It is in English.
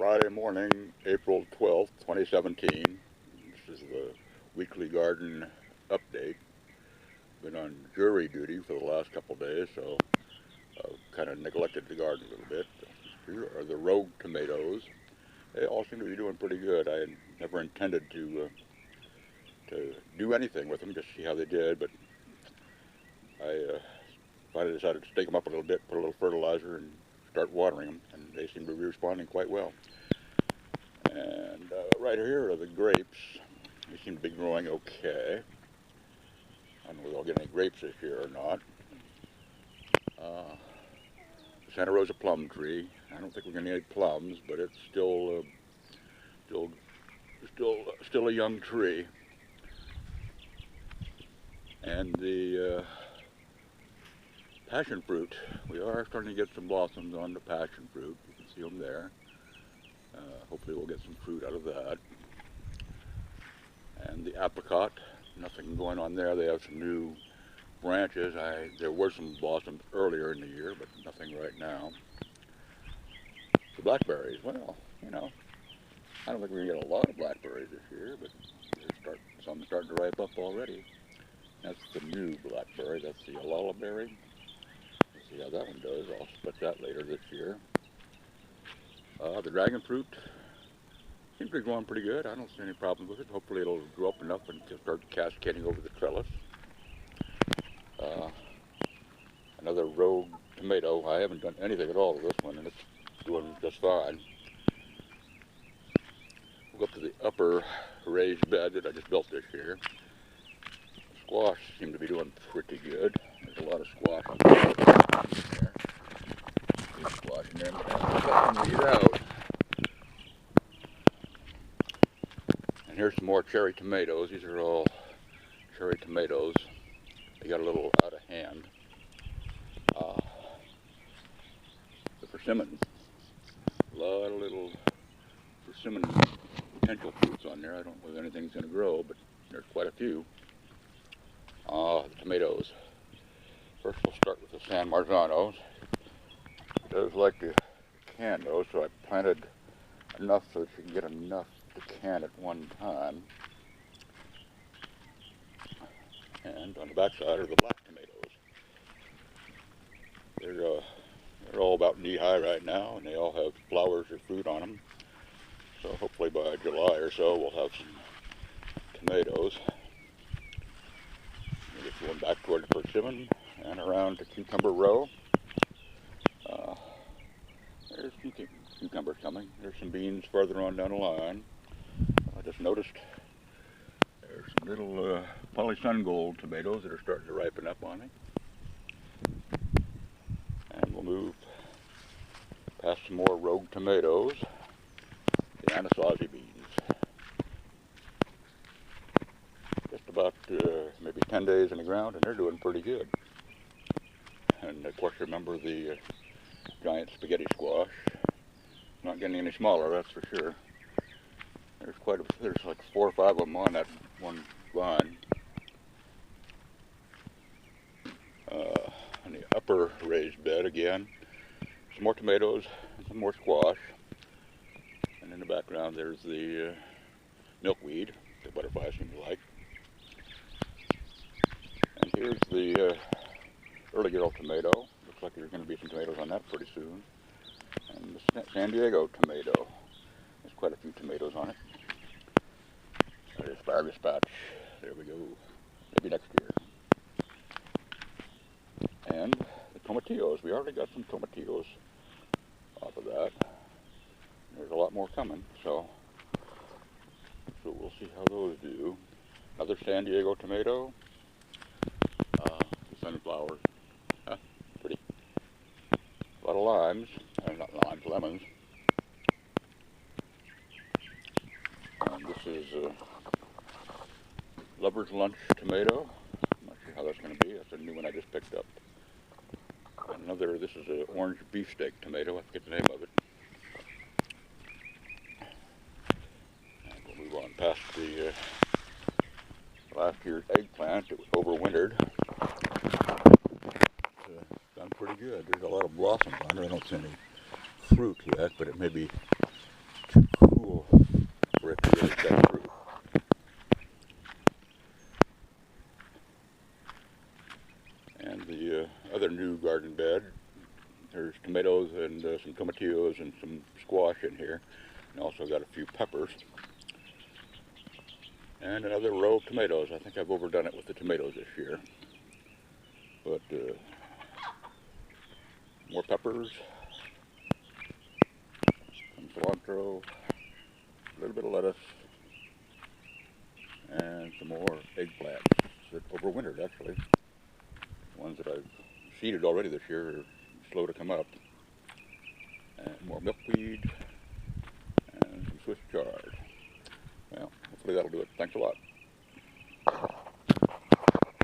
Friday morning, April 12th, 2017. This is the weekly garden update. Been on jury duty for the last couple of days, so I've kind of neglected the garden a little bit. Here are the rogue tomatoes. They all seem to be doing pretty good. I never intended to do anything with them, just see how they did, but I finally decided to stake them up a little bit, put a little fertilizer, and start watering them, and they seem to be responding quite well. And right here are the grapes. They seem to be growing okay. I don't know whether I'll get any grapes this year or not. Santa Rosa plum tree. I don't think we're going to get any plums, but it's still a young tree. And the passion fruit. We are starting to get some blossoms on the passion fruit. You can see them there. Hopefully we'll get some fruit out of that. And the apricot, nothing going on there. They have some new branches. There were some blossoms earlier in the year, but nothing right now. The blackberries, well, you know, I don't think we're going to get a lot of blackberries this year, but some are starting to ripe up already. That's the new blackberry. That's the lullaberry. Let's see how that one does. I'll split that later this year. The dragon fruit seems to be growing pretty good. I don't see any problems with it. Hopefully it'll grow up enough and start cascading over the trellis. Another rogue tomato. I haven't done anything at all with this one, and it's doing just fine. We'll go up to the upper raised bed that I just built this year. Squash seem to be doing pretty good. There's a lot of squash in there. There's squash in there. I'm cutting these out. And here's some more cherry tomatoes. These are all cherry tomatoes. They got a little out of hand. The persimmons. A lot of little persimmon potential fruits on there. I don't know whether anything's going to grow, but there's quite a few. The tomatoes. First we'll start with the San Marzanos. It does like to can those, so I planted enough so that you can get enough to can at one time. And on the back side are the black tomatoes. They're all about knee-high right now, and they all have flowers or fruit on them. So hopefully by July or so we'll have some tomatoes. We'll get going back toward the persimmon and around to cucumber row. There's some cucumbers coming. There's some beans further on down the line. I just noticed there's some little Polly Sun Gold tomatoes that are starting to ripen up on me. And we'll move past some more rogue tomatoes, the Anasazi beans. Just about maybe 10 days in the ground, and they're doing pretty good. And of course, remember the giant spaghetti squash. Not getting any smaller, that's for sure. There's like 4 or 5 of them on that one vine. On the upper raised bed again, some more tomatoes and some more squash. And in the background there's the milkweed, the butterflies seem to like. And here's the early girl tomato. Looks like there's going to be some tomatoes on that pretty soon. And the San Diego tomato. There's quite a few tomatoes on it. There's asparagus patch. There we go. Maybe next year. And the tomatillos. We already got some tomatillos off of that. There's a lot more coming, so we'll see how those do. Another San Diego tomato. The sunflowers. Pretty. A lot of limes. Not limes, lemons. And this is Lover's Lunch tomato. I'm not sure how that's going to be. That's a new one I just picked up. This is an orange beefsteak tomato. I forget the name of it. And we'll move on past the last year's eggplant. It was overwintered. It's done pretty good. There's a lot of blossoms on it. I don't see any fruit yet, but it may be tomatoes and some tomatillos and some squash in here. And also got a few peppers. And another row of tomatoes. I think I've overdone it with the tomatoes this year. But more peppers, some cilantro, a little bit of lettuce, and some more eggplants that overwintered actually. The ones that I've seeded already this year are slow to come up. And more milkweed and some Swiss chard. Well, hopefully that'll do it. Thanks a lot.